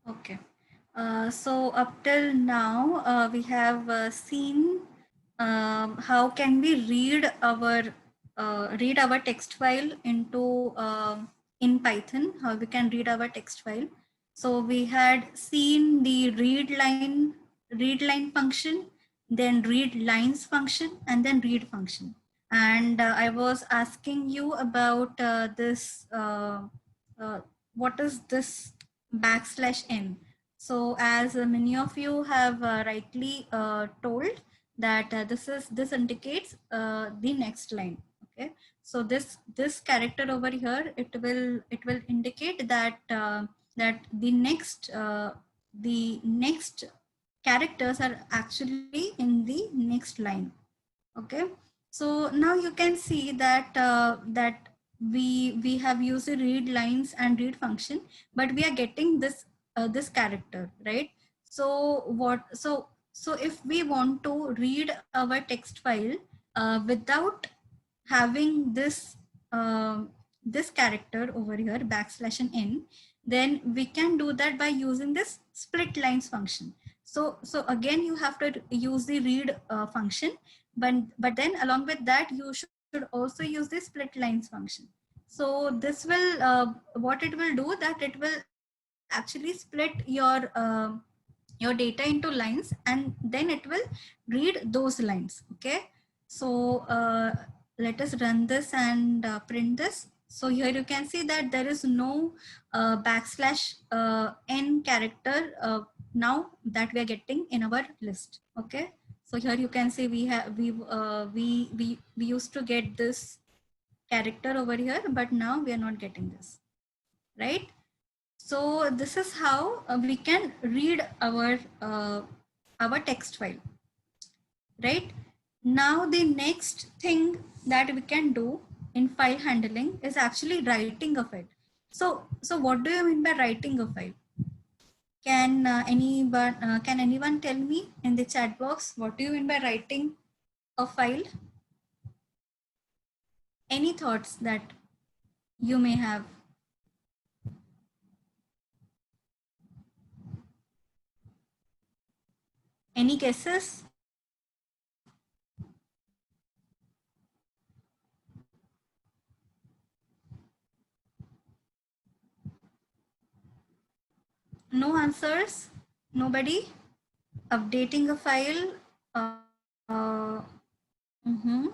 Okay. So up till now, we have seen how can we read our text file into in Python. How we can read our text file. So we had seen the read line function, then read lines function, and then read function. And I was asking you about this. What is this \n? So as many of you have rightly told that this indicates the next line. Okay, so this character over here, it will indicate that that the next characters are actually in the next line. Okay, so now you can see that that we have used the read lines and read function, but we are getting this character, right? So so if we want to read our text file without having this character over here \n, then we can do that by using this split lines function. So again you have to use the read function, but then along with that you should also use the split lines function. So this will what it will do, that it will actually split your data into lines, and then it will read those lines. Okay, so let us run this and print this. So here you can see that there is no \n character now that we are getting in our list. Okay, so here you can see we used to get this character over here, but now we are not getting this, right? So this is how we can read our text file, right? Now the next thing that we can do in file handling is actually writing a file. So what do you mean by writing a file? Can anyone tell me in the chat box what do you mean by writing a file? Any thoughts that you may have? Any guesses? No answers? Nobody? Updating a file? Mhm.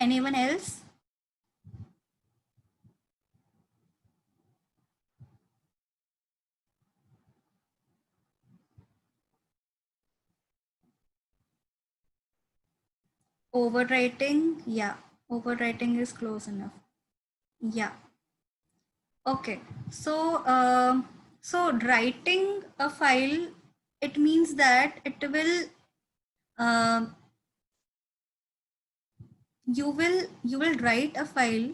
Anyone else? Overwriting? Yeah, overwriting is close enough. Yeah. Okay. So writing a file, it means that it will um you will write a file.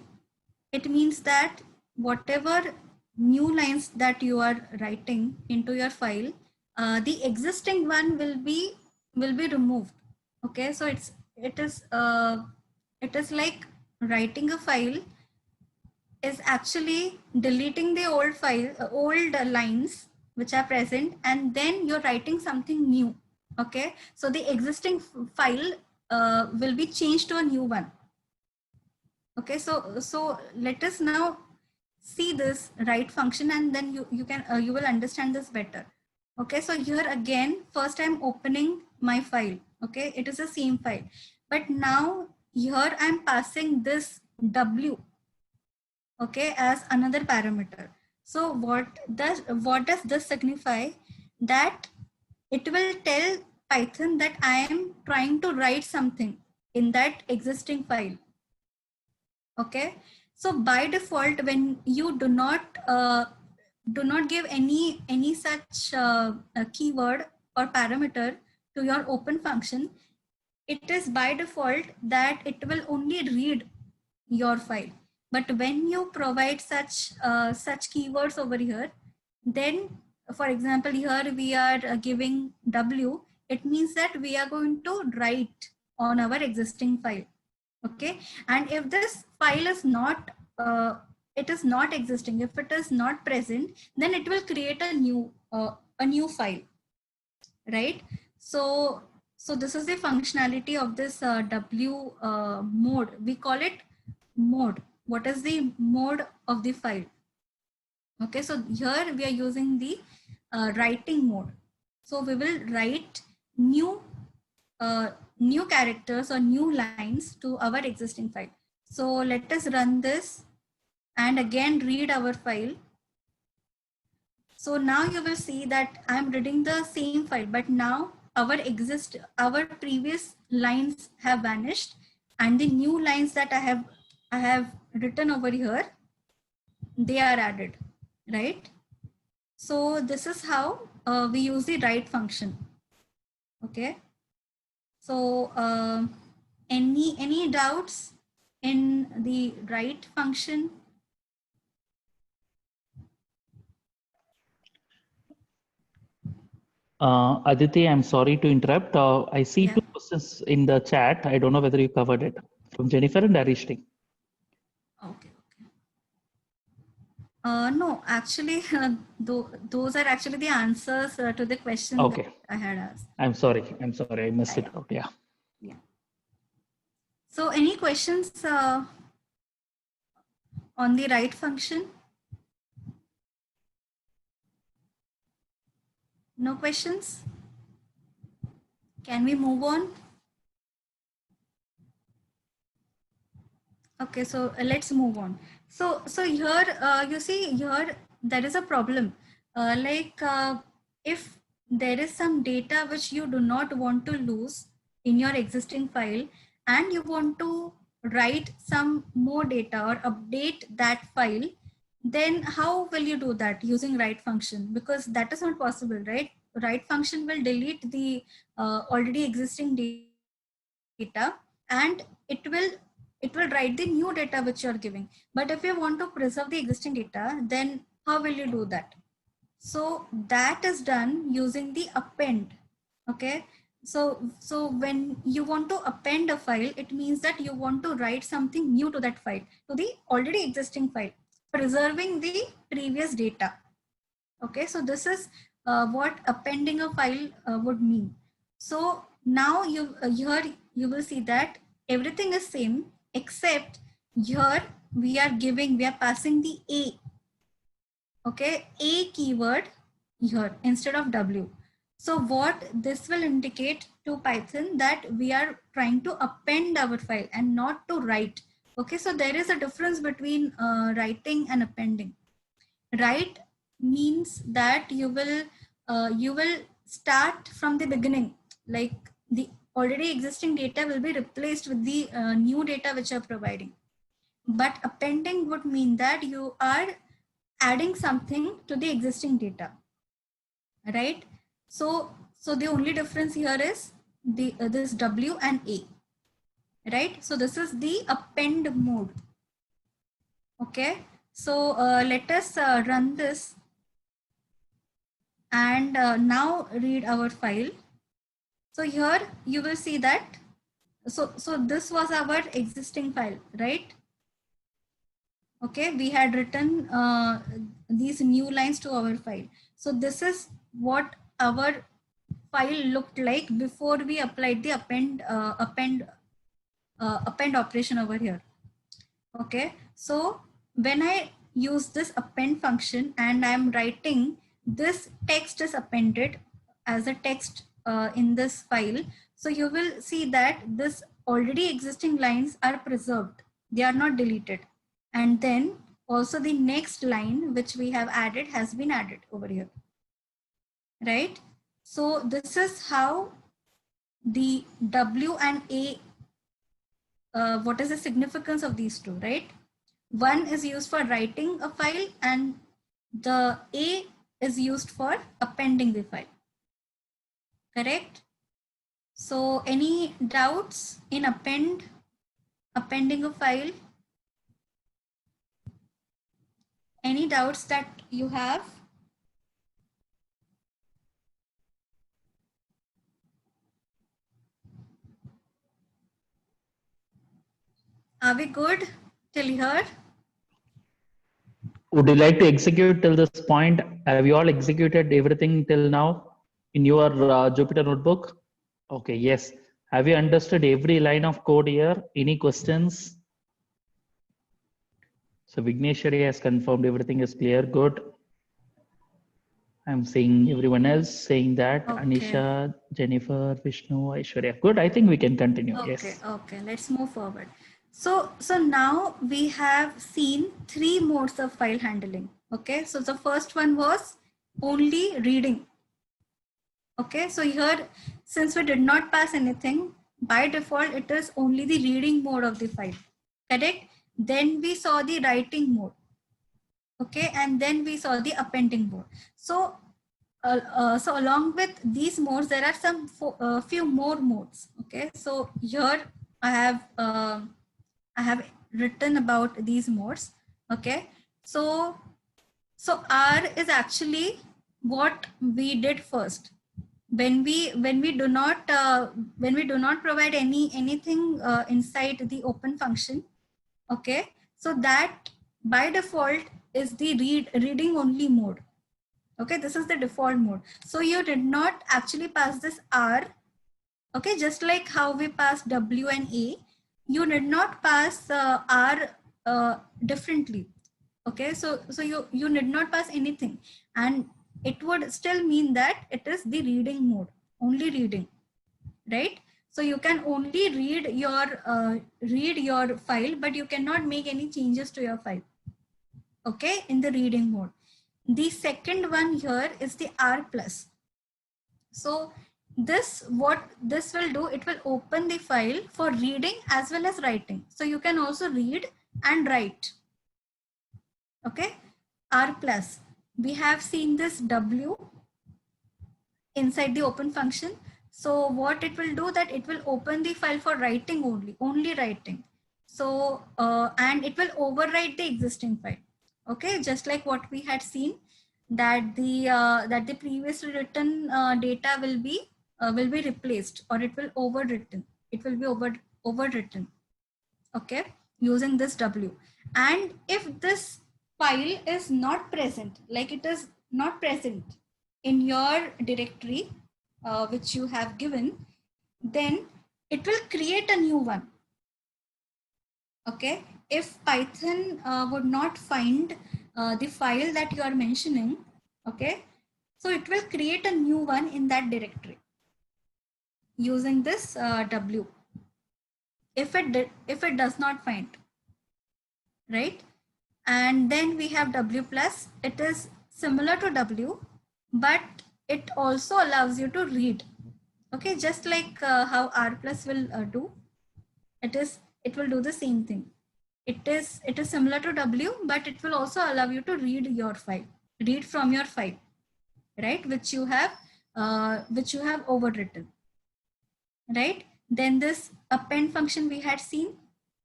It means that whatever new lines that you are writing into your file, the existing one will be removed. Okay, so it is like writing a file is actually deleting the old old lines which are present, and then you're writing something new. Okay, so the existing file will be changed to a new one. Okay, so let us now see this write function, and then you will understand this better. Okay, so here again, first I'm opening my file. Okay, it is the same file, but now here I'm passing this w, okay, as another parameter. So what does this signify? That it will tell Python that I am trying to write something in that existing file. Okay, so by default, when you do not give any such keyword or parameter to your open function, it is by default that it will only read your file. But when you provide such keywords over here, then for example here we are giving w, it means that we are going to write on our existing file. Okay, and if this file is not it is not existing, if it is not present, then it will create a new a new file, right? So this is the functionality of this W mode. We call it mode. What is the mode of the file? Okay, so here we are using the writing mode. So we will write new new characters or new lines to our existing file. So let us run this and again read our file. So now you will see that I'm reading the same file, but now our previous lines have vanished, and the new lines that I have written over here, they are added, right? So this is how we use the write function. Okay. So any doubts in the write function? Aditi, I'm sorry to interrupt. I see Yeah. two questions in the chat. I don't know whether you covered it from Jennifer and Arishti. Okay. No, actually, those are actually the answers to the question that Okay. I had asked. I'm sorry. I'm sorry. I missed Yeah, it out. Yeah. yeah. So, any questions on the write function? No questions? Can we move on? Okay, so let's move on. So here you see here there is a problem. If there is some data which you do not want to lose in your existing file, and you want to write some more data or update that file, then how will you do that using write function? Because that is not possible, right? Write function will delete the already existing data, and it will write the new data which you are giving. But if you want to preserve the existing data, then how will you do that? So that is done using the append. Okay. So when you want to append a file, it means that you want to write something new to that file, to the already existing file, preserving the previous data. Okay, so this is what appending a file would mean. So now here you will see that everything is same, except here we are passing the a, okay, a keyword here instead of w. So what this will indicate to Python that we are trying to append our file and not to write. Okay, so there is a difference between writing and appending. Write means that you will start from the beginning, like the already existing data will be replaced with the new data which you're providing. But appending would mean that you are adding something to the existing data, right? So the only difference here is the this w and a, right? So this is the append mode. Okay, so let us run this and now read our file. So here you will see that, so this was our existing file, right? Okay, we had written these new lines to our file. So this is what our file looked like before we applied the append operation over here. Okay, so when I use this append function and I'm writing, this text is appended as a text in this file. So you will see that this already existing lines are preserved. They are not deleted. And then also the next line which we have added has been added over here, right? So this is how the W and A, what is the significance of these two, right? One is used for writing a file and the A is used for appending the file, correct? So any doubts in appending a file? Any doubts that you have? Are we good till here? Would you like to execute till this point? Have you all executed everything till now in your Jupyter notebook? Okay, yes. Have you understood every line of code here? Any questions? So Vigneshwari has confirmed everything is clear. Good. I'm seeing everyone else saying that. Okay. Anisha, Jennifer, Vishnu, Aishwarya. Good. I think we can continue. Okay, Yes. okay, let's move forward. So now we have seen three modes of file handling. Okay, so the first one was only reading. Okay, so here, since we did not pass anything, by default, it is only the reading mode of the file, correct? Then we saw the writing mode. Okay, and then we saw the appending mode. So so along with these modes, there are some few more modes. Okay, so here I have written about these modes. Okay, so R is actually what we did first. When we do not provide anything inside the open function. Okay, so that by default is the reading only mode. Okay, this is the default mode. So you did not actually pass this R. Okay, just like how we passed W and A, you did not pass R differently. Okay, so you need not pass anything, and it would still mean that it is the reading mode, only reading, right? So you can only read your file, but you cannot make any changes to your file. Okay, in the reading mode. The second one here is the R plus. So what this will do, it will open the file for reading as well as writing. So you can also read and write. Okay, R plus. We have seen this W inside the open function. So what it will do, that it will open the file for writing only writing. So and it will overwrite the existing file. Okay, just like what we had seen, that the previously written data will be replaced, or it will overwritten. It will be overwritten. Okay, using this W. And if this file is not present, like it is not present in your directory which you have given, then it will create a new one. Okay, if Python would not find the file that you are mentioning, okay, so it will create a new one in that directory using this W. If it does not find, right? And then we have W plus. It is similar to W, but it also allows you to read. Okay, just like how R plus will do. It will do the same thing. It is similar to W, but it will also allow you to read your file, read from your file, right? Which you have overwritten, right? Then this append function we had seen.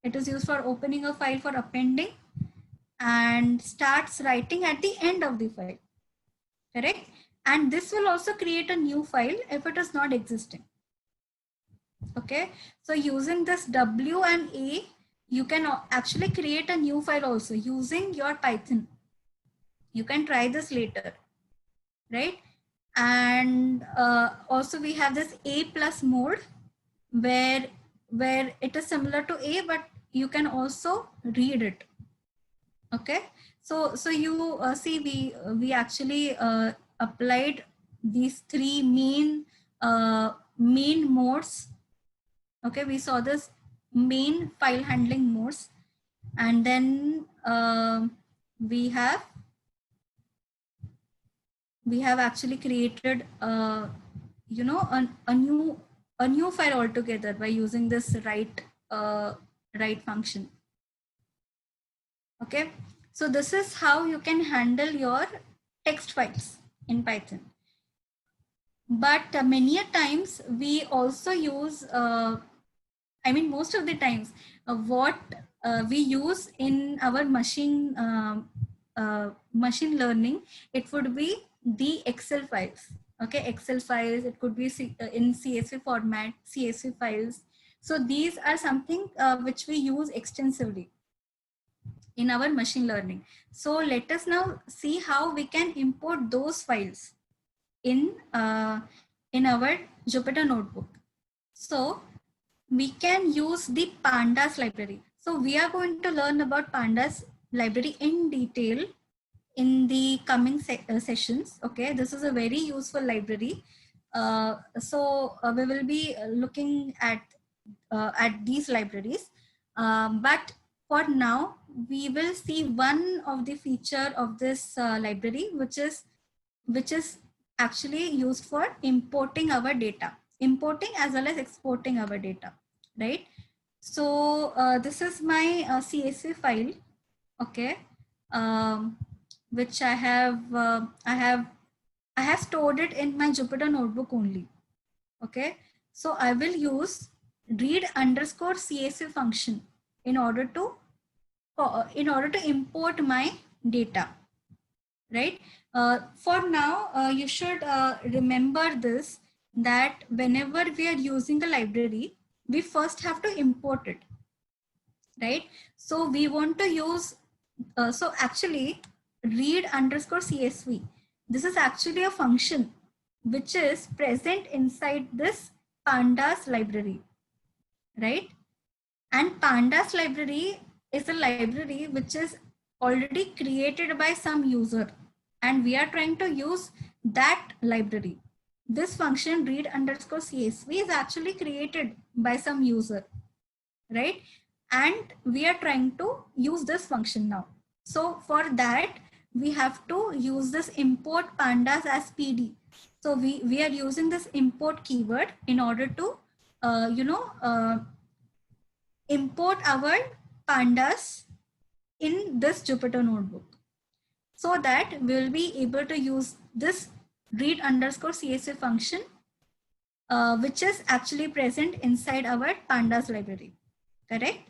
It is used for opening a file for appending, and starts writing at the end of the file, correct? And this will also create a new file if it is not existing. Okay, so using this W and A, you can actually create a new file also using your Python. You can try this later, right? And also we have this A plus mode, where it is similar to A, but you can also read it. Okay, so you see, we actually applied these three main modes. Okay, we saw this main file handling modes, and then we have actually created a new file altogether by using this write function. Okay, so this is how you can handle your text files in Python. But many a times we also use, most of the times, what we use in our machine learning, it would be the Excel files. Okay, Excel files, it could be in CSV format, CSV files. So these are something which we use extensively in our machine learning. So let us now see how we can import those files in our Jupyter Notebook. So we can use the pandas library. So we are going to learn about pandas library in detail in the coming sessions. Okay, this is a very useful library. We will be looking at these libraries. But for now, we will see one of the feature of this library, which is actually used for importing our data, importing as well as exporting our data, right? So this is my CSV file, okay, which I have stored it in my Jupyter Notebook only. Okay, so I will use read underscore CSV function in order to import my data, right? For now, you should remember this, that whenever we are using a library, we first have to import it, right? So we want to use, so actually read underscore CSV, this is actually a function which is present inside this pandas library, right? And pandas library is a library which is already created by some user, and we are trying to use that library. This function read underscore CSV is actually created by some user, right? And we are trying to use this function now. So for that, we have to use this import pandas as PD. So we are using this import keyword in order to, import our pandas in this Jupyter Notebook, so that we'll be able to use this read underscore CSV function, which is actually present inside our pandas library, correct?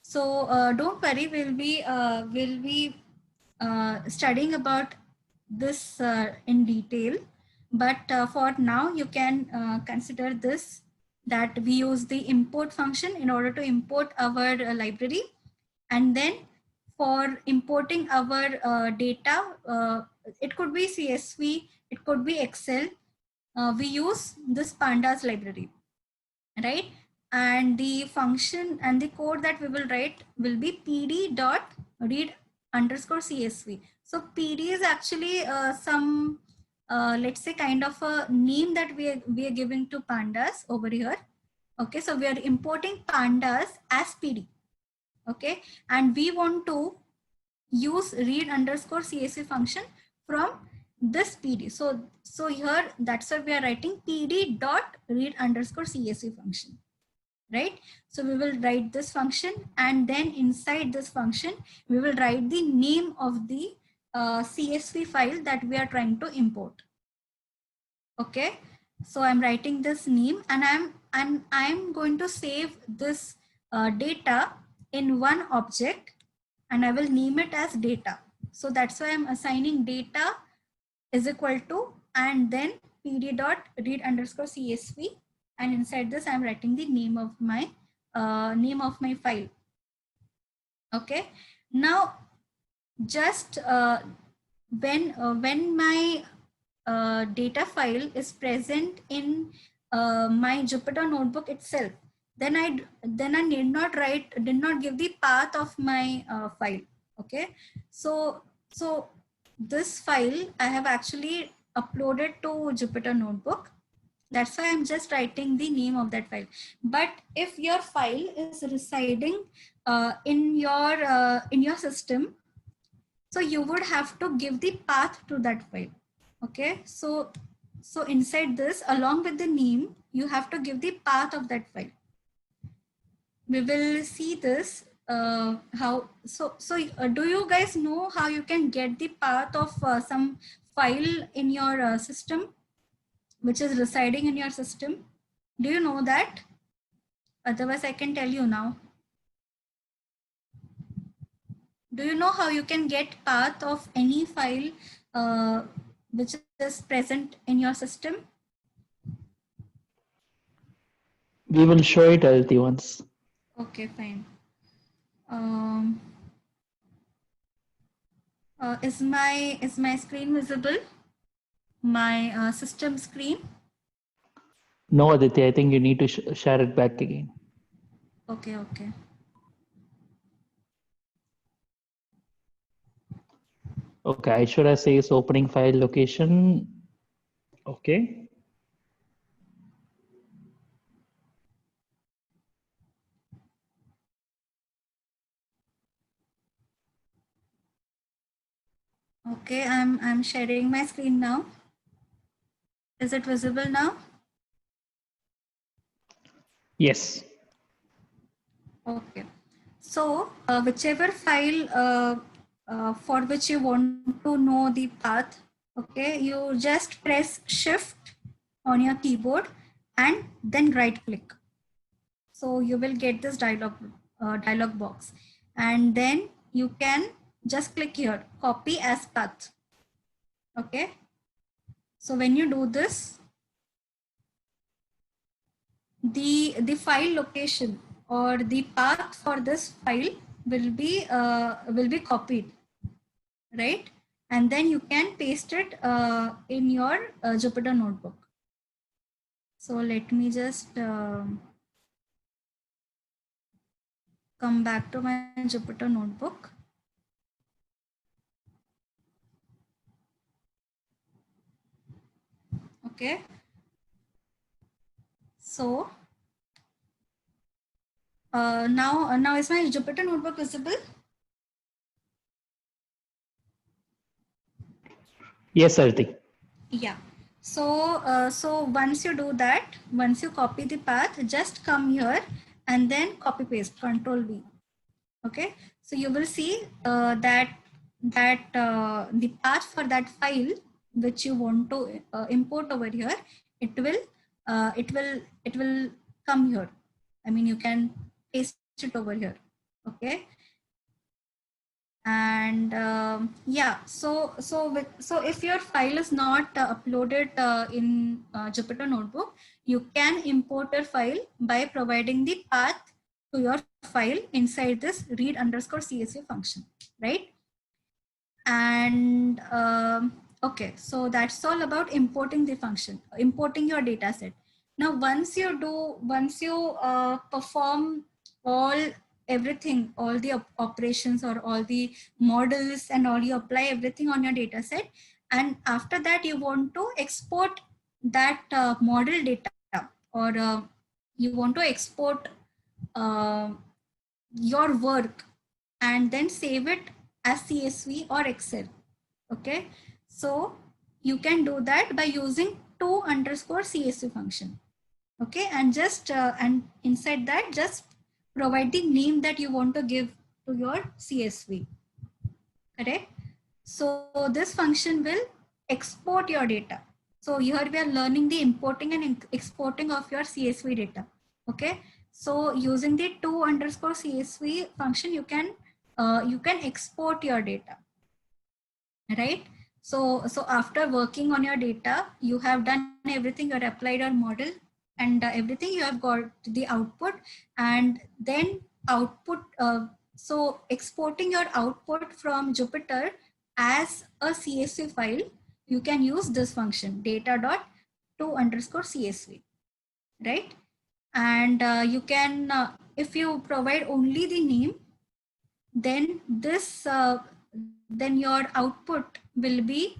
So don't worry, we'll be studying about this in detail. But for now, you can consider this, that we use the import function in order to import our library. And then for importing our data, it could be CSV, it could be Excel. We use this pandas library, right? And the function and the code that we will write will be pd dot read underscore CSV. So PD is actually some, let's say, kind of a name that we are giving to pandas over here. Okay, so we are importing pandas as PD. Okay, and we want to use read underscore CSV function from this PD. So here, that's why we are writing PD dot read underscore CSV function, right? So we will write this function, and then inside this function, we will write the name of the CSV file that we are trying to import. Okay, so I'm writing this name, and I'm going to save this data in one object, and I will name it as data. So that's why I'm assigning data is equal to, and then pd dot read underscore CSV, and inside this I'm writing the name of my file. Okay, now just when my data file is present in my Jupyter Notebook itself, then I did not give the path of my file. Okay, so this file I have actually uploaded to Jupyter Notebook. That's why I'm just writing the name of that file. But if your file is residing in your system, so you would have to give the path to that file. Okay, so inside this, along with the name, you have to give the path of that file. We will see this how. Do you guys know how you can get the path of some file in your system, which is residing in your system? Do you know that? Otherwise, I can tell you now. Do you know how you can get path of any file which is present in your system? We will show it healthy once. Okay, fine. Um, Is my screen visible? My system screen? No, Aditya, I think you need to share it back again. Okay, okay. Okay, Aishwarya says opening file location. Okay. Okay, I'm sharing my screen now. Is it visible now? Yes. Okay. So whichever file for which you want to know the path, okay, you just press shift on your keyboard and then right click. So you will get this dialog box, and then you can just click here, copy as path. Okay. So when you do this, the file location or the path for this file will be copied, right? And then you can paste it in your Jupyter notebook. So let me just come back to my Jupyter notebook. Okay. So now is my Jupyter notebook visible? Yes, Aditya. Yeah. So once you do that, once you copy the path, just come here and then copy paste, Control V. Okay. So you will see that the path for that file which you want to import over here, it will come here. I mean, you can paste it over here. Okay. And yeah, so if your file is not uploaded in Jupyter notebook, you can import your file by providing the path to your file inside this read underscore csv function, right? And okay, so that's all about importing the function, importing your data set. Now once you perform all everything, all the operations or all the models and all, you apply everything on your data set, and after that you want to export that model data, or you want to export uh, your work and then save it as CSV or Excel. Okay, so you can do that by using to underscore CSV function. Okay, and just and inside that just provide the name that you want to give to your CSV. Correct. So this function will export your data. So here we are learning the importing and exporting of your CSV data. Okay. So using the to underscore CSV function, you can export your data, right? So after working on your data, you have done everything. You have applied your model and everything. You have got the output, and then output. So exporting your output from Jupyter as a CSV file, you can use this function data dot to underscore CSV, right? And you can if you provide only the name, then this then your output will be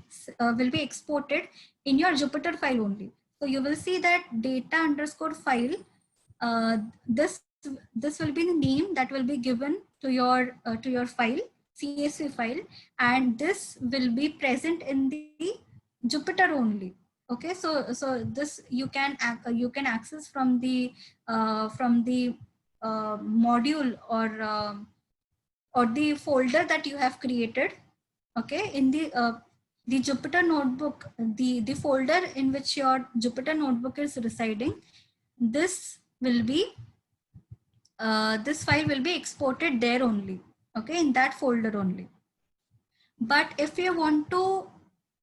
exported in your Jupyter file only. So you will see that data underscore file, uh, this this will be the name that will be given to your file, CSV file, and this will be present in the Jupyter only. Okay, so this you can access from the module or the folder that you have created. Okay, in the Jupyter notebook, the folder in which your Jupyter notebook is residing, this will be this file will be exported there only. Okay, in that folder only. But if you want to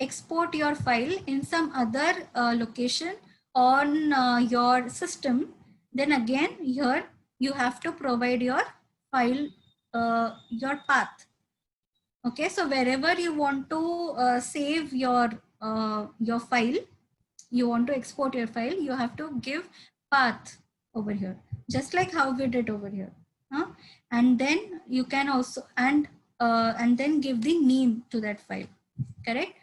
export your file in some other location on your system, then again here you have to provide your file your path. Okay, so wherever you want to save your file, you want to export your file, you have to give path over here, just like how we did over here. Huh? And then you can also and then give the name to that file. Correct.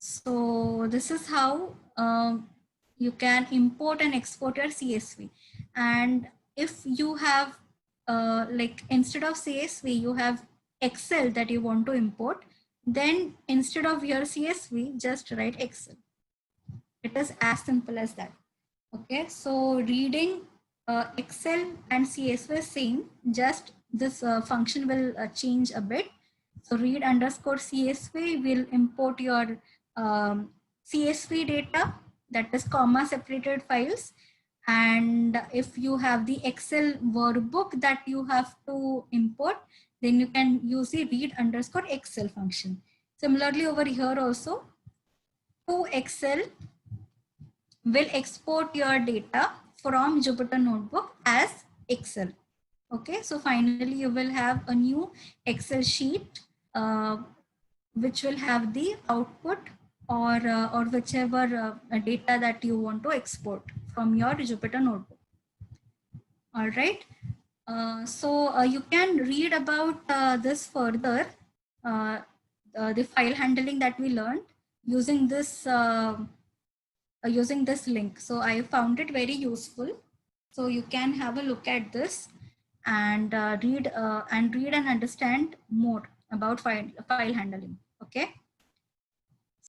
So this is how you can import and export your CSV. And if you have like instead of CSV, you have Excel that you want to import, then instead of your CSV, just write Excel. It is as simple as that. Okay, so reading Excel and CSV same, just this function will change a bit. So read underscore CSV will import your CSV data, that is comma separated files. And if you have the Excel workbook that you have to import, then you can use the read underscore Excel function. Similarly over here also, to Excel will export your data from Jupyter Notebook as Excel. Okay, so finally you will have a new Excel sheet which will have the output or whichever data that you want to export from your Jupyter Notebook. All right. So you can read about this further, uh, the file handling that we learned using this link. So I found it very useful. So you can have a look at this and read and understand more about file handling. Okay.